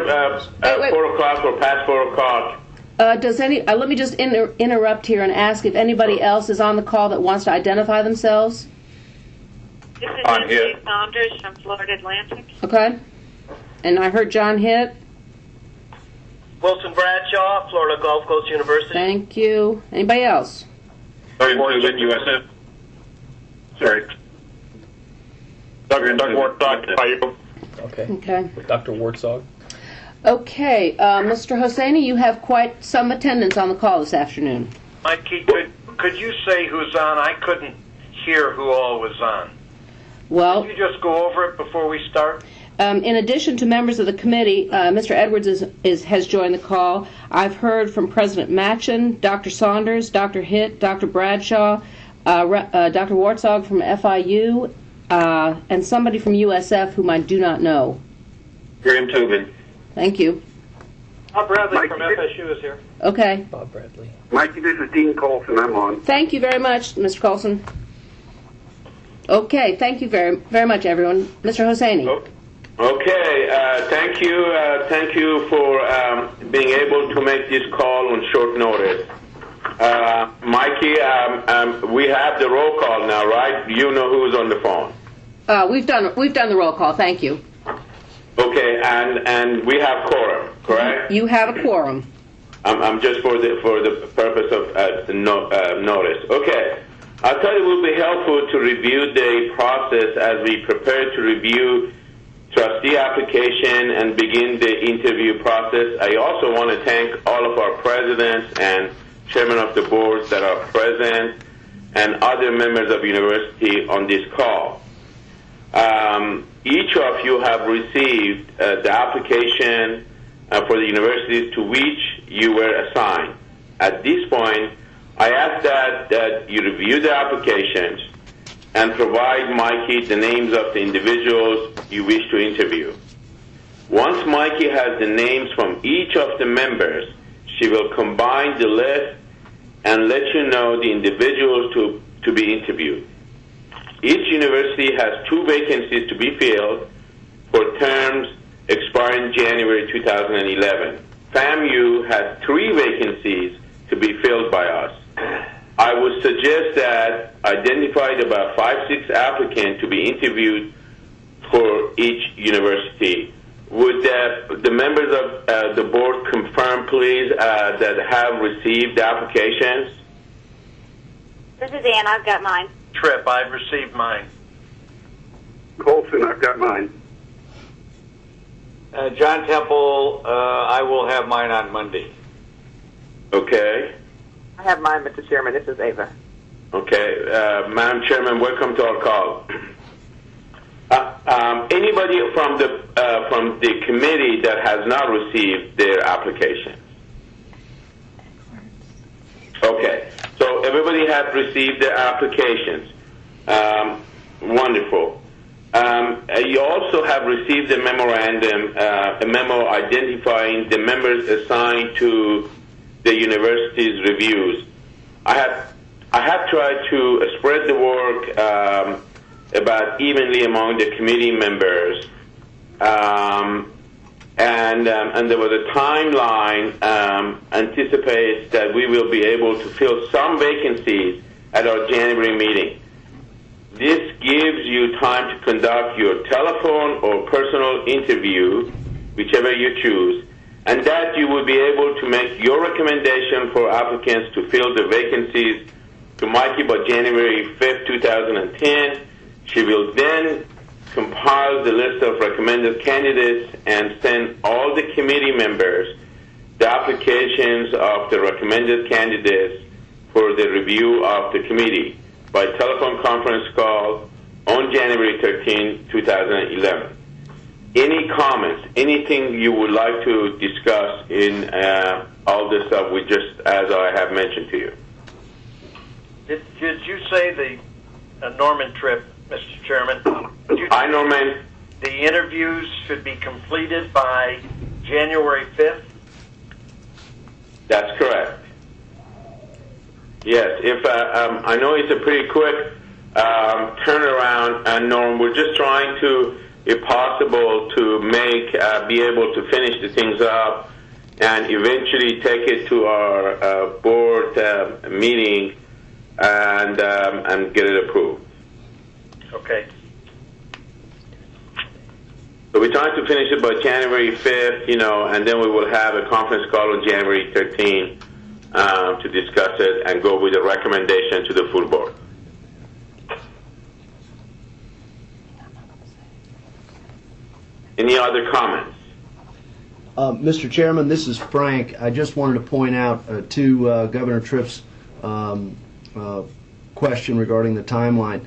Wait. 4 o'clock or past 4 o'clock. Let me just interrupt here and ask if anybody else is on the call that wants to identify themselves. This is Nancy Saunders from Florida Atlantic. Okay. And I heard John Hitt. Wilson Bradshaw, Florida Gulf Coast University. Thank you. Anybody else? Sorry, USF. Sorry. Dr. Wartzog. Okay. Dr. Wartzog. Okay, Mr. Hosseini, you have quite some attendance on the call this afternoon. Mikey, could you say who's on? I couldn't hear who all was on. Well, Could you just go over it before we start? in addition to members of the committee, Mr. Edwards has joined the call. I've heard from President Machen, Dr. Saunders, Dr. Hitt, Dr. Bradshaw, Dr. Wartzog from FIU, and somebody from USF whom I do not know. Graham Tobin. Thank you. Bob Bradley Mike, from FSU is here. Okay. Bob Bradley. Mikey, this is Dean Colson. I'm on. Thank you very much, Mr. Colson. Okay, thank you very much, everyone. Mr. Hosseini. Okay, thank you for being able to make this call on short notice. Mikey, we have the roll call now, right? You know who's on the phone. We've done the roll call. Thank you. Okay, and we have quorum, correct? You have a quorum. I'm just for the purpose of notice. Okay, I thought it would be helpful to review the process as we prepare to review trustee application and begin the interview process. I also want to thank all of our presidents and chairmen of the boards that are present and other members of university on this call. Each of you have received the application for the universities to which you were assigned. At this point, I ask that you review the applications and provide Mikey the names of the individuals you wish to interview. Once Mikey has the names from each of the members, she will combine the list and let you know the individuals to be interviewed. Each university has 2 vacancies to be filled for terms expiring January 2011. FAMU has 3 vacancies to be filled by us. I would suggest that identified about 5-6 applicants to be interviewed for each university. Would the members of the board confirm, please, that have received the applications? This is Ann. I've got mine. Tripp, I've received mine. Colson, I've got mine. John Temple, I will have mine on Monday. Okay. I have mine, Mr. Chairman. This is Ava. Okay. Madam Chairman, welcome to our call. Anybody from the committee that has not received their application? Okay. So everybody has received their applications. Wonderful. You also have received a memorandum, a memo identifying the members assigned to the university's reviews. I have tried to spread the work about evenly among the committee members, and there was a timeline anticipates that we will be able to fill some vacancies at our January meeting. This gives you time to conduct your telephone or personal interview, whichever you choose, and that you will be able to make your recommendation for applicants to fill the vacancies to Mikey by January 5th, 2010. She will then compile the list of recommended candidates and send all the committee members the applications of the recommended candidates for the review of the committee by telephone conference call on January 13, 2011. Any comments, anything you would like to discuss in all this stuff as I have mentioned to you? Did you say the Norman Tripp, Mr. Chairman? Hi, Norman. The interviews should be completed by January 5th? That's correct. Yes, if I know it's a pretty quick turnaround, Norm. We're just trying to if possible, to be able to finish the things up and eventually take it to our board meeting and get it approved. Okay. So we're trying to finish it by January 5th, and then we will have a conference call on January 13th to discuss it and go with a recommendation to the full board. Any other comments? Mr. Chairman, this is Frank. I just wanted to point out to Governor Tripp's question regarding the timeline.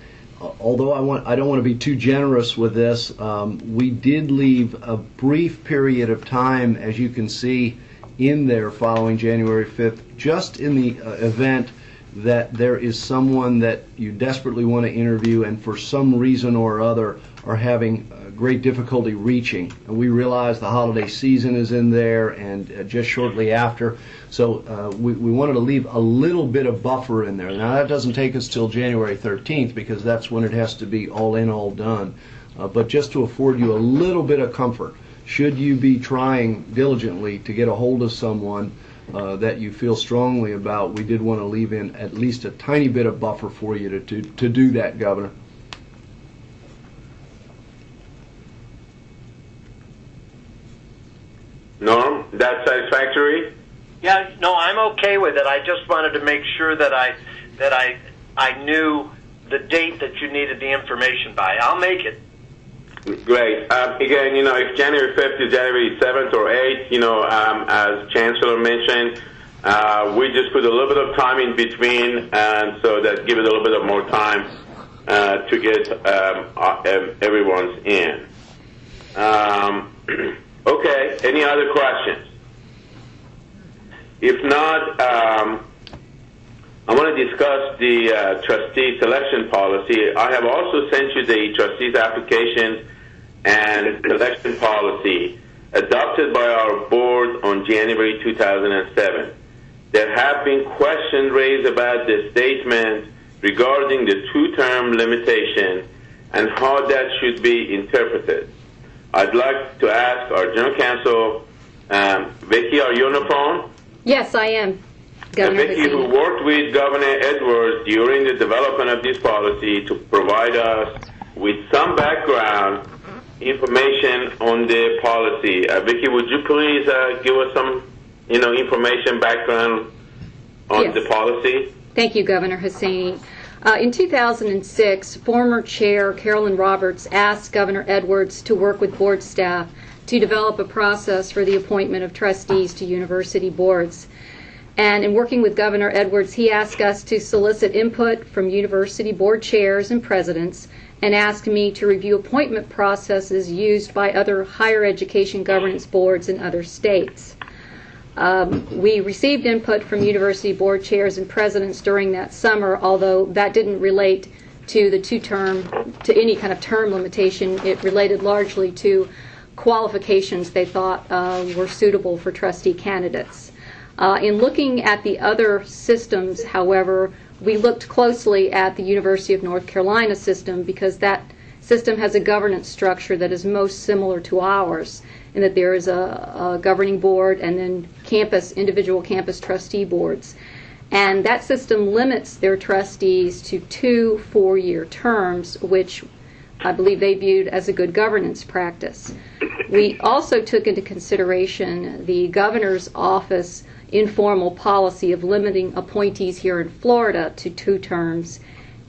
Although I don't want to be too generous with this, we did leave a brief period of time, as you can see in there, following January 5th, just in the event that there is someone that you desperately want to interview and for some reason or other are having great difficulty reaching. And we realize the holiday season is in there and just shortly after, so we wanted to leave a little bit of buffer in there. Now that doesn't take us till January 13th because that's when it has to be all in, all done. But just to afford you a little bit of comfort, should you be trying diligently to get a hold of someone that you feel strongly about, we did want to leave in at least a tiny bit of buffer for you to do that, Governor. Norm, that's satisfactory? Yeah, no, I'm okay with it. I just wanted to make sure that I knew the date that you needed the information by. I'll make it. Great. Again, if January 5th is January 7th or 8th, as Chancellor mentioned, we just put a little bit of time in between, and so that give it a little bit of more time to get everyone's in. Okay. Any other questions? If not, I want to discuss the trustee selection policy. I have also sent you the trustees' applications and selection policy adopted by our board on January 2007. There have been questions raised about the statement regarding the two-term limitation and how that should be interpreted. I'd like to ask our General Counsel, Vicki, are you on the phone? Yes, I am. Governor Vicki, who worked with Governor Edwards during the development of this policy to provide us with some background information on the policy. Vicki, would you please give us some, information, background on the policy? Thank you, Governor Hussaini. In 2006, former Chair Carolyn Roberts asked Governor Edwards to work with board staff to develop a process for the appointment of trustees to university boards. And in working with Governor Edwards, he asked us to solicit input from university board chairs and presidents and asked me to review appointment processes used by other higher education governance boards in other states. We received input from university board chairs and presidents during that summer, although that didn't relate to to any kind of term limitation. It related largely to qualifications they thought were suitable for trustee candidates. In looking at the other systems, however, we looked closely at the University of North Carolina system because that system has a governance structure that is most similar to ours, in that there is a governing board and then individual campus trustee boards. And that system limits their trustees to 2 4-year terms, which I believe they viewed as a good governance practice. We also took into consideration the governor's office informal policy of limiting appointees here in Florida to 2 terms,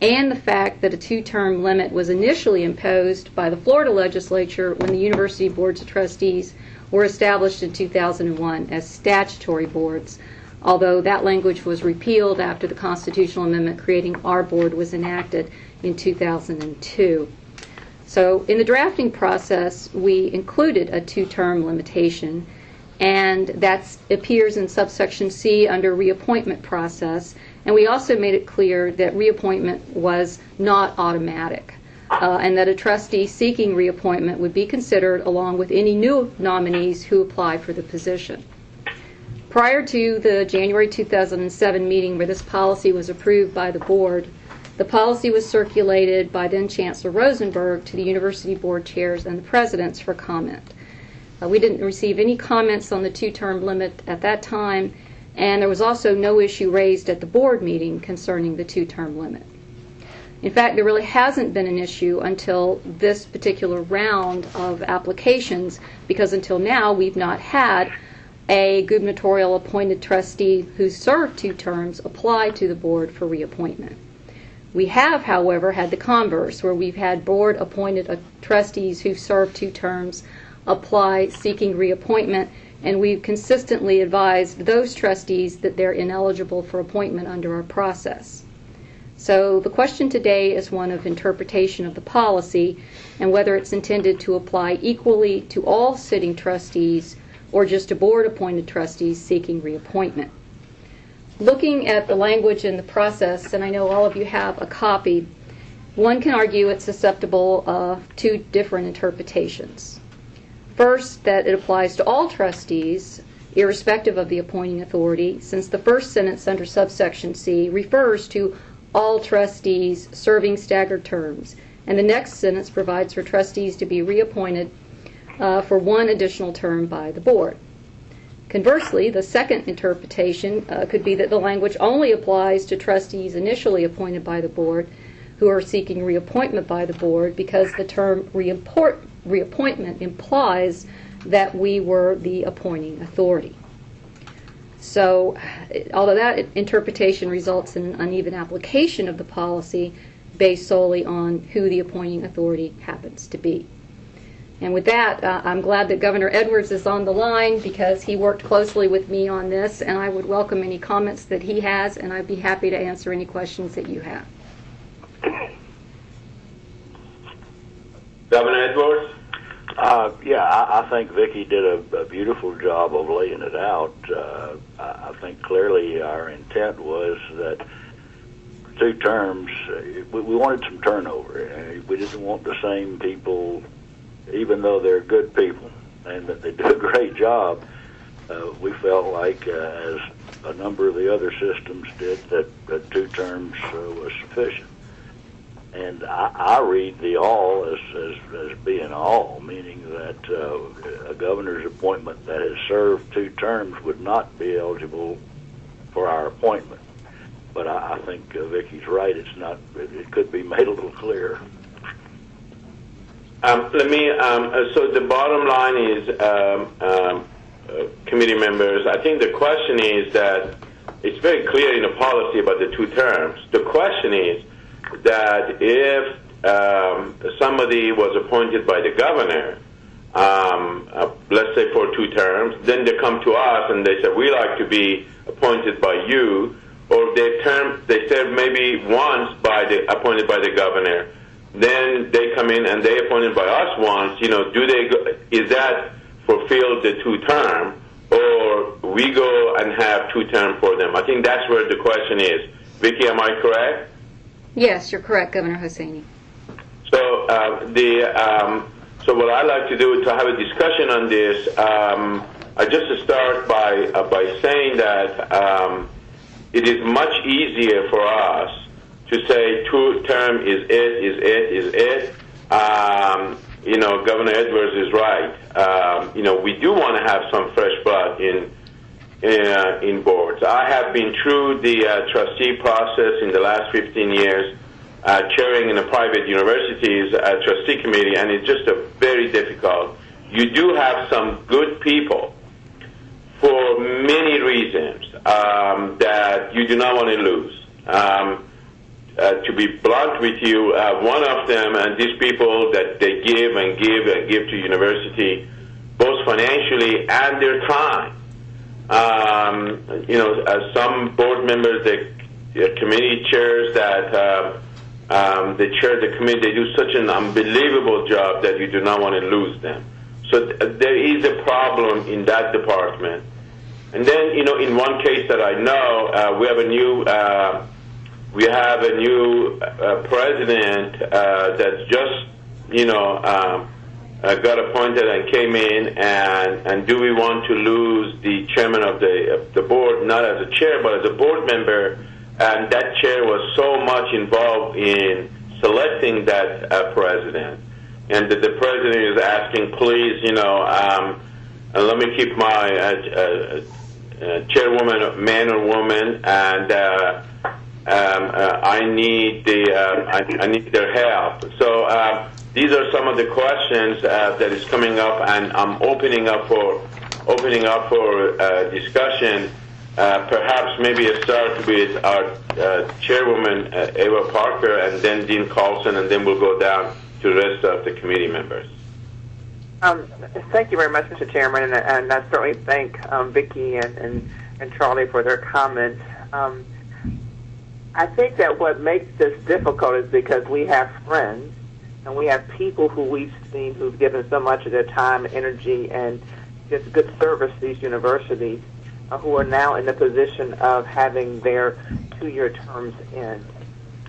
and the fact that a 2-term limit was initially imposed by the Florida legislature when the University Boards of Trustees were established in 2001 as statutory boards, although that language was repealed after the constitutional amendment creating our board was enacted in 2002. So in the drafting process, we included a 2-term limitation, and that appears in subsection C under reappointment process. And we also made it clear that reappointment was not automatic, and that a trustee seeking reappointment would be considered along with any new nominees who apply for the position. Prior to the January 2007 meeting where this policy was approved by the board, The policy was circulated by then Chancellor Rosenberg to the university board chairs and the presidents for comment. We didn't receive any comments on the two-term limit at that time, and there was also no issue raised at the board meeting concerning the two-term limit. In fact, there really hasn't been an issue until this particular round of applications, because until now we've not had a gubernatorial appointed trustee who served 2 terms apply to the board for reappointment. We have, however, had the converse, where we've had board appointed trustees who served 2 terms apply seeking reappointment, and we've consistently advised those trustees that they're ineligible for appointment under our process. So the question today is one of interpretation of the policy and whether it's intended to apply equally to all sitting trustees or just to board-appointed trustees seeking reappointment. Looking at the language in the process, and I know all of you have a copy, one can argue it's susceptible of 2 different interpretations. First, that it applies to all trustees, irrespective of the appointing authority, since the first sentence under subsection C refers to all trustees serving staggered terms, and the next sentence provides for trustees to be reappointed for 1 additional term by the board. Conversely, the second interpretation could be that the language only applies to trustees initially appointed by the board who are seeking reappointment by the board, because the term reappointment implies that we were the appointing authority. So, although that interpretation results in an uneven application of the policy based solely on who the appointing authority happens to be. And with that, I'm glad that Governor Edwards is on the line, because he worked closely with me on this, and I would welcome any comments that he has, and I'd be happy to answer any questions that you have. Governor Edwards? I think Vicki did a beautiful job of laying it out. I think clearly our intent was that 2 terms, we wanted some turnover. We didn't want the same people, even though they're good people and that they do a great job. We felt like, as a number of the other systems did, that 2 terms was sufficient. And I read the all as being all, meaning that a governor's appointment that has served 2 terms would not be eligible for our appointment. But I think Vicki's right. It's not. It could be made a little clearer. So the bottom line is, committee members, I think the question is that it's very clear in the policy about the 2 terms. The question is that if somebody was appointed by the governor, let's say for 2 terms, then they come to us and they say, we like to be appointed by you, or they serve maybe once appointed by the governor, then they come in and they appointed by us once, is that fulfill the 2 term, or we go and have 2 term for them? I think that's where the question is. Vicki, am I correct? Yes, you're correct, Governor Hosseini. So so what I'd like to do is to have a discussion on this. I just start by saying that it is much easier for us to say 2 term is it. Governor Edwards is right. We do want to have some fresh blood in boards. I have been through the trustee process in the last 15 years, chairing in a private university's trustee committee, and it's just very difficult. You do have some good people for many reasons that you do not want to lose. To be blunt with you, one of them, and these people that they give and give and give to university, both financially and their time. Some board members, the committee chairs that they chair the committee, they do such an unbelievable job that you do not want to lose them. So there is a problem in that department. And then, in one case that I know, we have a new president that's just, got appointed and came in, and do we want to lose the chairman of the board, not as a chair, but as a board member, and that chair was so much involved in selecting that president, and that the president is asking, please, let me keep my chairwoman, man or woman, and I need I need their help. So these are some of the questions that is coming up, and I'm opening up for discussion. Perhaps maybe a start with our chairwoman Eva Parker, and then Dean Carlson, and then we'll go down to the rest of the committee members. Thank you very much, Mr. Chairman, and I certainly thank Vicki and Charlie for their comments. I think that what makes this difficult is because we have friends and we have people who we've seen who've given so much of their time, energy, and just good service to these universities who are now in the position of having their 2-year terms end.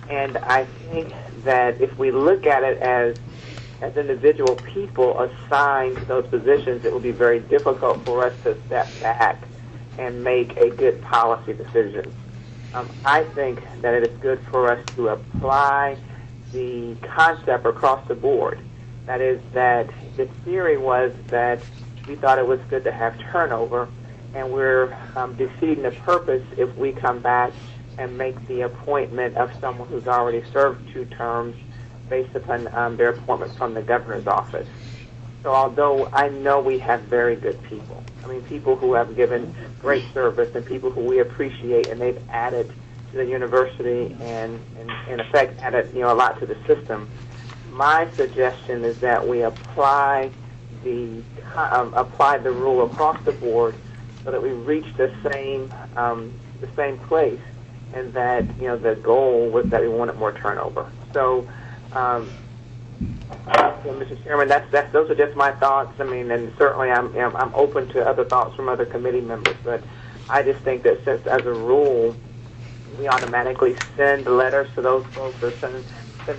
And I think that if we look at it as individual people assigned to those positions, it will be very difficult for us to step back and make a good policy decision. I think that it is good for us to apply the concept across the board. That is, that the theory was that we thought it was good to have turnover, and we're defeating the purpose if we come back and make the appointment of someone who's already served 2 terms based upon their appointment from the governor's office. So although I know we have very good people, people who have given great service and people who we appreciate, and they've added to the university and in effect added a lot to the system, my suggestion is that we apply the rule across the board so that we reach the same place, and that the goal was that we wanted more turnover. So, Mr. Chairman, those are just my thoughts. And certainly I'm open to other thoughts from other committee members, but I just think that since as a rule we automatically send letters to those folks or send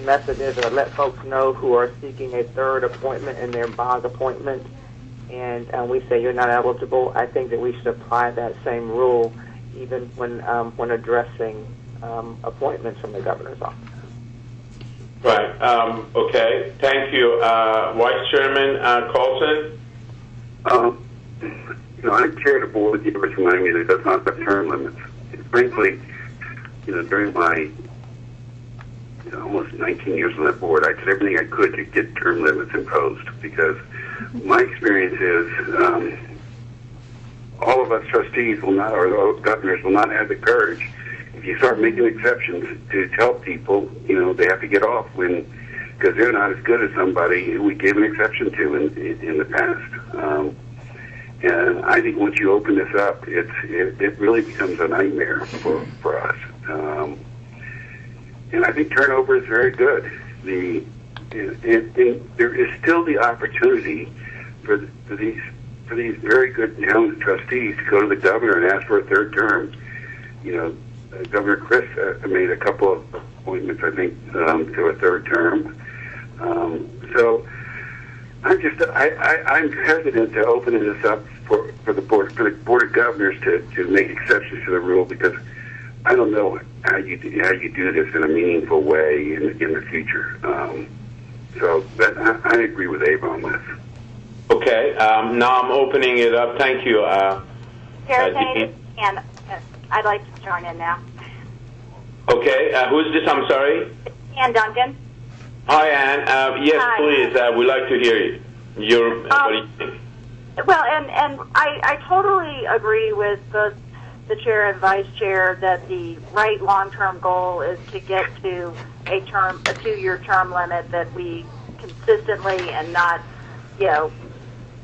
messages or let folks know who are seeking a 3rd appointment in their BOG appointment, and we say you're not eligible, I think that we should apply that same rule even when addressing appointments from the governor's office. Right. Okay. Thank you, Vice Chairman Carlson. I chair the board at the University of Miami that does not have term limits. And frankly, during my almost 19 years on that board, I did everything I could to get term limits imposed, because my experience is all of us trustees will not, or governors will not have the courage. If you start making exceptions to tell people, they have to get off because they're not as good as somebody who we gave an exception to in the past. And I think once you open this up, it really becomes a nightmare for us. And I think turnover is very good. There is still the opportunity for these very good talented trustees to go to the governor and ask for a 3rd term. Governor Chris made a couple of appointments, I think, to a 3rd term. So I'm hesitant to open this up for the board of governors to make exceptions to the rule, because I don't know how you do this in a meaningful way in the future. But I agree with Ava on this. Okay. Now I'm opening it up. Thank you. Chair, and I'd like to join in now. Okay. Who's this? I'm sorry. Ann Duncan. Hi, Ann. Yes, Hi. please. We'd like to hear you. What do you think? Well, and I totally agree with the chair and vice chair that the right long-term goal is to get to a 2-year term limit that we consistently and not,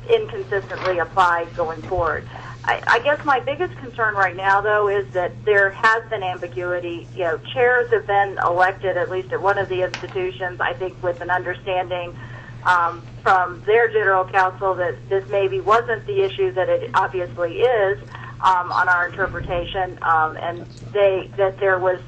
inconsistently apply going forward. I guess my biggest concern right now, though, is that there has been ambiguity. Chairs have been elected, at least at one of the institutions, I think with an understanding from their general counsel that this maybe wasn't the issue that it obviously is on our interpretation, and that there was,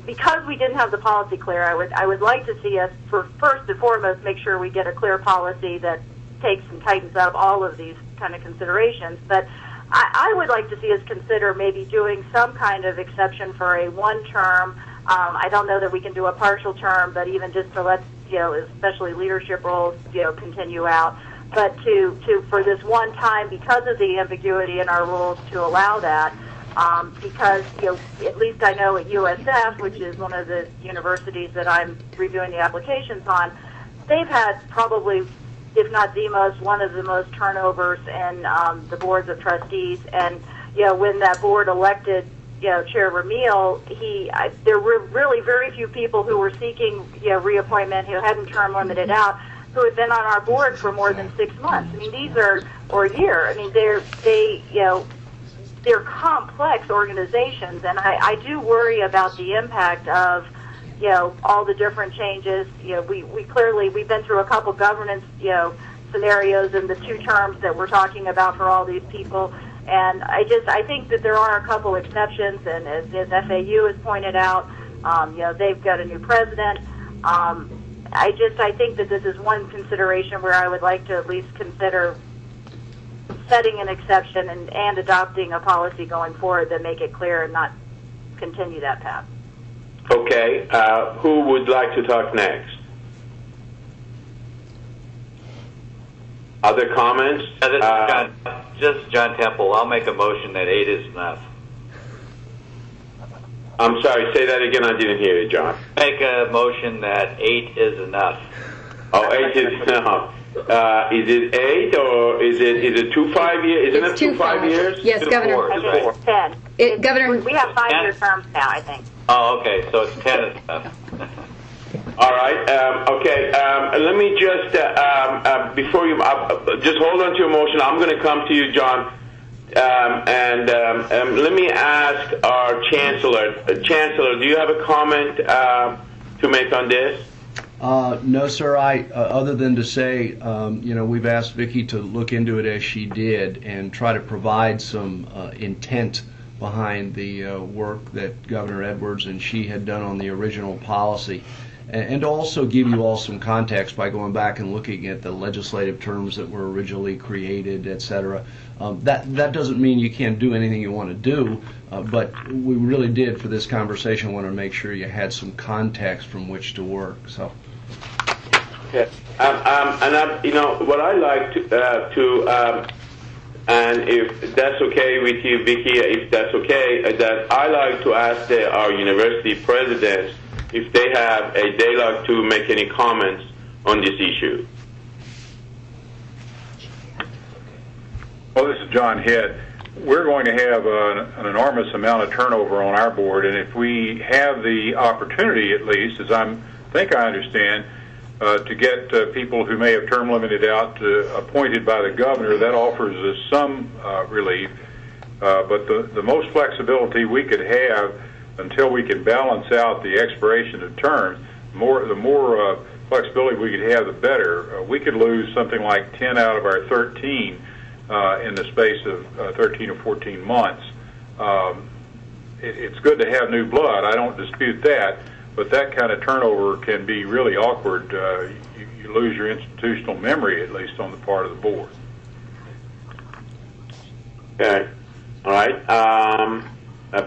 because we didn't have the policy clear, I would like to see us, first and foremost, make sure we get a clear policy that takes and tightens up all of these kind of considerations. But I would like to see us consider maybe doing some kind of exception for a one-term. I don't know that we can do a partial term, but even just to let, especially leadership roles, continue out. But to for this one time, because of the ambiguity in our rules, to allow that, because at least I know at USF, which is one of the universities that I'm reviewing the applications on, they've had probably, if not the most, one of the most turnovers in the boards of trustees. And when that board elected Chair Ramil, there were really very few people who were seeking reappointment who hadn't term limited out, who had been on our board for more than 6 months. I mean, these are, or a year. I mean, they're complex organizations, and I do worry about the impact of all the different changes. We've been through a couple governance scenarios in the 2 terms that we're talking about for all these people. And I think that there are a couple exceptions, and as FAU has pointed out, they've got a new president. I think that this is one consideration where I would like to at least consider setting an exception and adopting a policy going forward that make it clear and not continue that path. Okay. Who would like to talk next? Other comments? This is John Temple. I'll make a motion that 8 is enough. I'm sorry, say that again. I didn't hear you, John. Make a motion that 8 is enough. Oh, 8 is enough. Is it 8 or is it 2 5 years? Isn't it 2 5 years? Yes, Governor. I think it's 10. Governor, we have 5-year terms now, I think. Oh, okay. So it's 10 is enough. All right. Okay. Let me just before you just hold on to your motion. I'm going to come to you, John. Let me ask our Chancellor. Chancellor, do you have a comment to make on this? No, sir. Other than to say, we've asked Vicki to look into it as she did and try to provide some intent behind the work that Governor Edwards and she had done on the original policy, and to also give you all some context by going back and looking at the legislative terms that were originally created, et cetera. That doesn't mean you can't do anything you want to do, but we really did, for this conversation, want to make sure you had some context from which to work. So. Okay. What I like to and if that's okay with you, Vicki, if that's okay, that I like to ask our university presidents if they have a dialogue to make any comments on this issue. Well, this is John Hitt. We're going to have an enormous amount of turnover on our board, and if we have the opportunity, at least, as I think I understand, to get people who may have term limited out appointed by the governor, that offers us some relief. But the most flexibility we could have until we can balance out the expiration of terms, the more flexibility we could have, the better. We could lose something like 10 out of our 13 in the space of 13 or 14 months. It's good to have new blood. I don't dispute that. But that kind of turnover can be really awkward. You lose your institutional memory, at least on the part of the board. Okay. All right.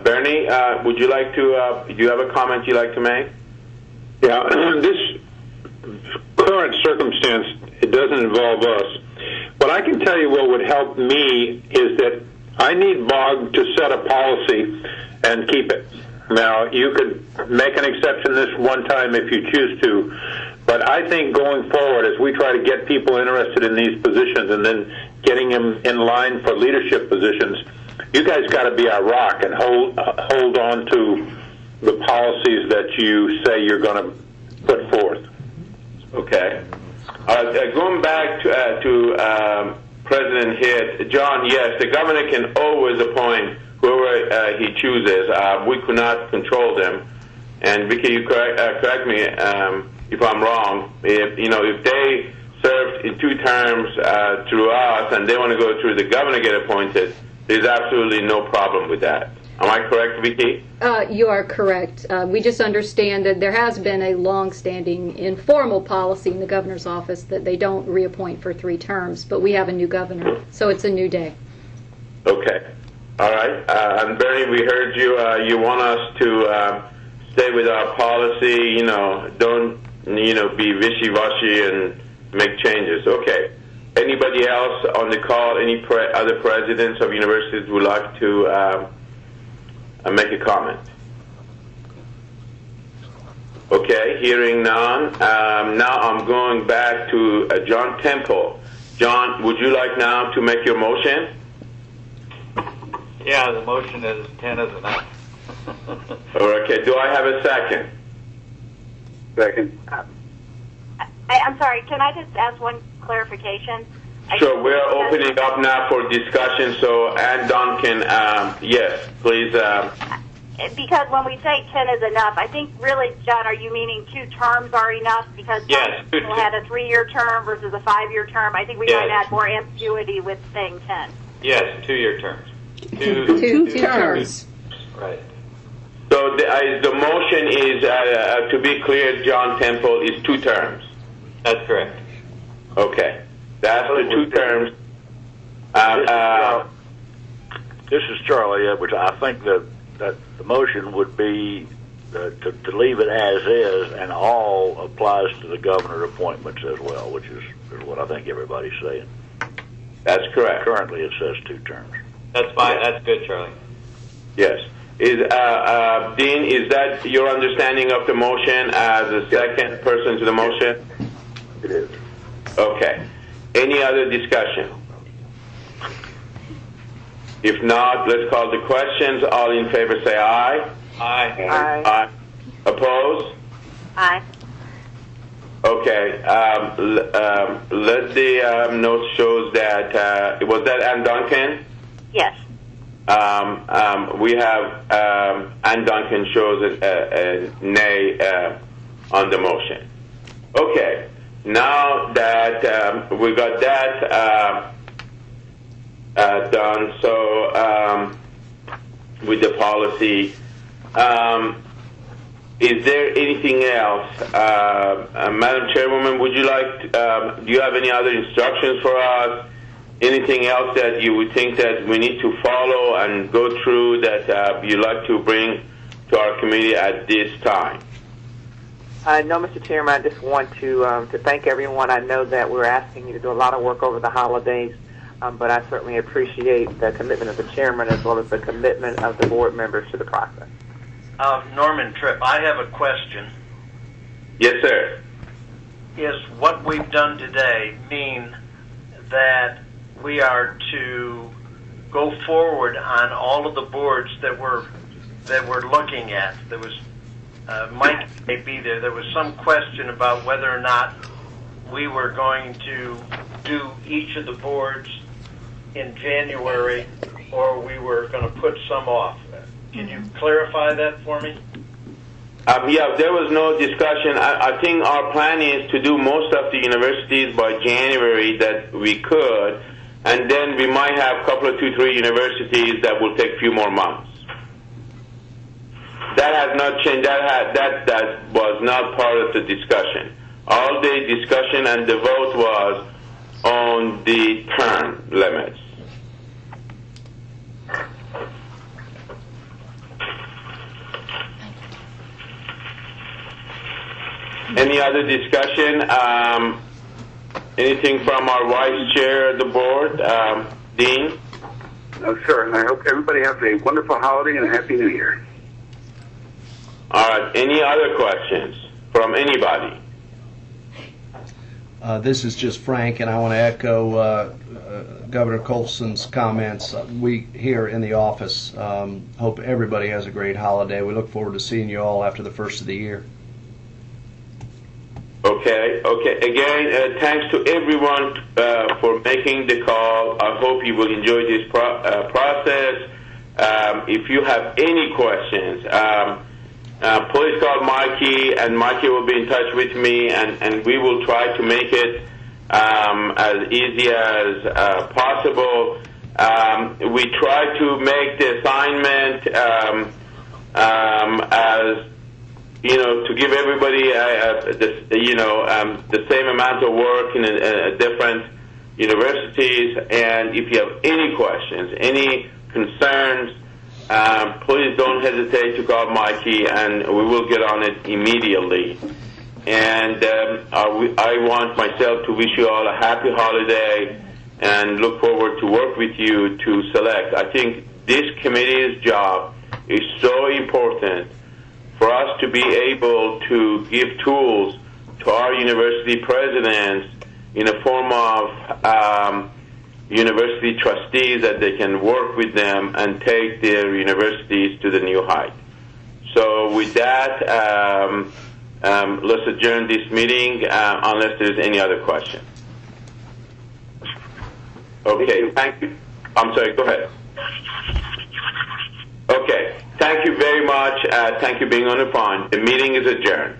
Bernie, would you like to, do you have a comment you'd like to make? Yeah, this current circumstance, it doesn't involve us. What I can tell you what would help me is that I need BOG to set a policy and keep it. Now, you could make an exception this one time if you choose to, but I think going forward, as we try to get people interested in these positions and then getting them in line for leadership positions, you guys got to be our rock and hold on to the policies that you say you're going to put forth. Okay. Going back to President Hitt, John, yes, the governor can always appoint whoever he chooses. We could not control them. And Vicki, you correct me if I'm wrong. If they served in 2 terms through us and they want to go through the governor get appointed, there's absolutely no problem with that. Am I correct, Vicki? You are correct. We just understand that there has been a long-standing informal policy in the governor's office that they don't reappoint for 3 terms, but we have a new governor, so it's a new day. Okay. All right. And Bernie, we heard you. You want us to stay with our policy. Don't be wishy-washy and make changes. Okay. Anybody else on the call? Any other presidents of universities would like to make a comment? Okay. Hearing none. Now I'm going back to John Temple. John, would you like now to make your motion? Yeah, the motion is 10 is enough. Okay, do I have a second? Second. I'm sorry, can I just ask one clarification? Sure, we're opening up now for discussion, so Ann Duncan, yes, please. Because when we say 10 is enough, I think really, John, are you meaning 2 terms are enough? Because Yes, some people had a 3-year term versus a 5-year term. I think we might add more ambiguity with saying 10. Yes, 2-year terms. Two terms. Right. So the motion is, to be clear, John Temple, is 2 terms. That's correct. Okay. That's the 2 terms. This is Charlie Edwards. I think that the motion would be to leave it as is, and all applies to the governor appointments as well, which is what I think everybody's saying. That's correct. Currently, it says 2 terms. That's fine. That's good, Charlie. Yes. Dean, is that your understanding of the motion as a second person to the motion? It is. Okay. Any other discussion? If not, let's call the questions. All in favor say aye. Aye. Aye. Aye. Opposed? Aye. Okay. Let the note shows that, was that Ann Duncan? Yes. We have Ann Duncan shows a nay on the motion. Okay. Now that we got that done, so with the policy, is there anything else? Madam Chairwoman, would you like, do you have any other instructions for us? Anything else that you would think that we need to follow and go through that you'd like to bring to our committee at this time? No, Mr. Chairman, I just want to thank everyone. I know that we're asking you to do a lot of work over the holidays, but I certainly appreciate the commitment of the chairman as well as the commitment of the board members to the process. Norman Tripp, I have a question. Yes, sir. Is what we've done today mean that we are to go forward on all of the boards that we're looking at? There was Mike may be there. There was some question about whether or not we were going to do each of the boards in January, or we were going to put some off. Can you clarify that for me? Yeah, there was no discussion. I think our plan is to do most of the universities by January that we could, and then we might have a couple of 2-3 universities that will take a few more months. That has not changed. That was not part of the discussion. All the discussion and the vote was on the term limits. Any other discussion? Anything from our vice chair of the board, Dean? No, sir. And I hope everybody has a wonderful holiday and a happy New Year. All right. Any other questions from anybody? This is just Frank, and I want to echo Governor Colson's comments. We here in the office hope everybody has a great holiday. We look forward to seeing you all after the first of the year. Okay. Again, thanks to everyone for making the call. I hope you will enjoy this process. If you have any questions, please call Mikey, and Mikey will be in touch with me, and we will try to make it as easy as possible. We try to make the assignment as to give everybody the same amount of work in a different universities. And if you have any questions, any concerns, please don't hesitate to call Mikey, and we will get on it immediately. And I want myself to wish you all a happy holiday and look forward to work with you to select. I think this committee's job is so important for us to be able to give tools to our university presidents in the form of university trustees that they can work with them and take their universities to the new height. So with that, let's adjourn this meeting unless there's any other question. Okay, thank you. I'm sorry, go ahead. Okay, thank you very much. Thank you for being on the phone. The meeting is adjourned.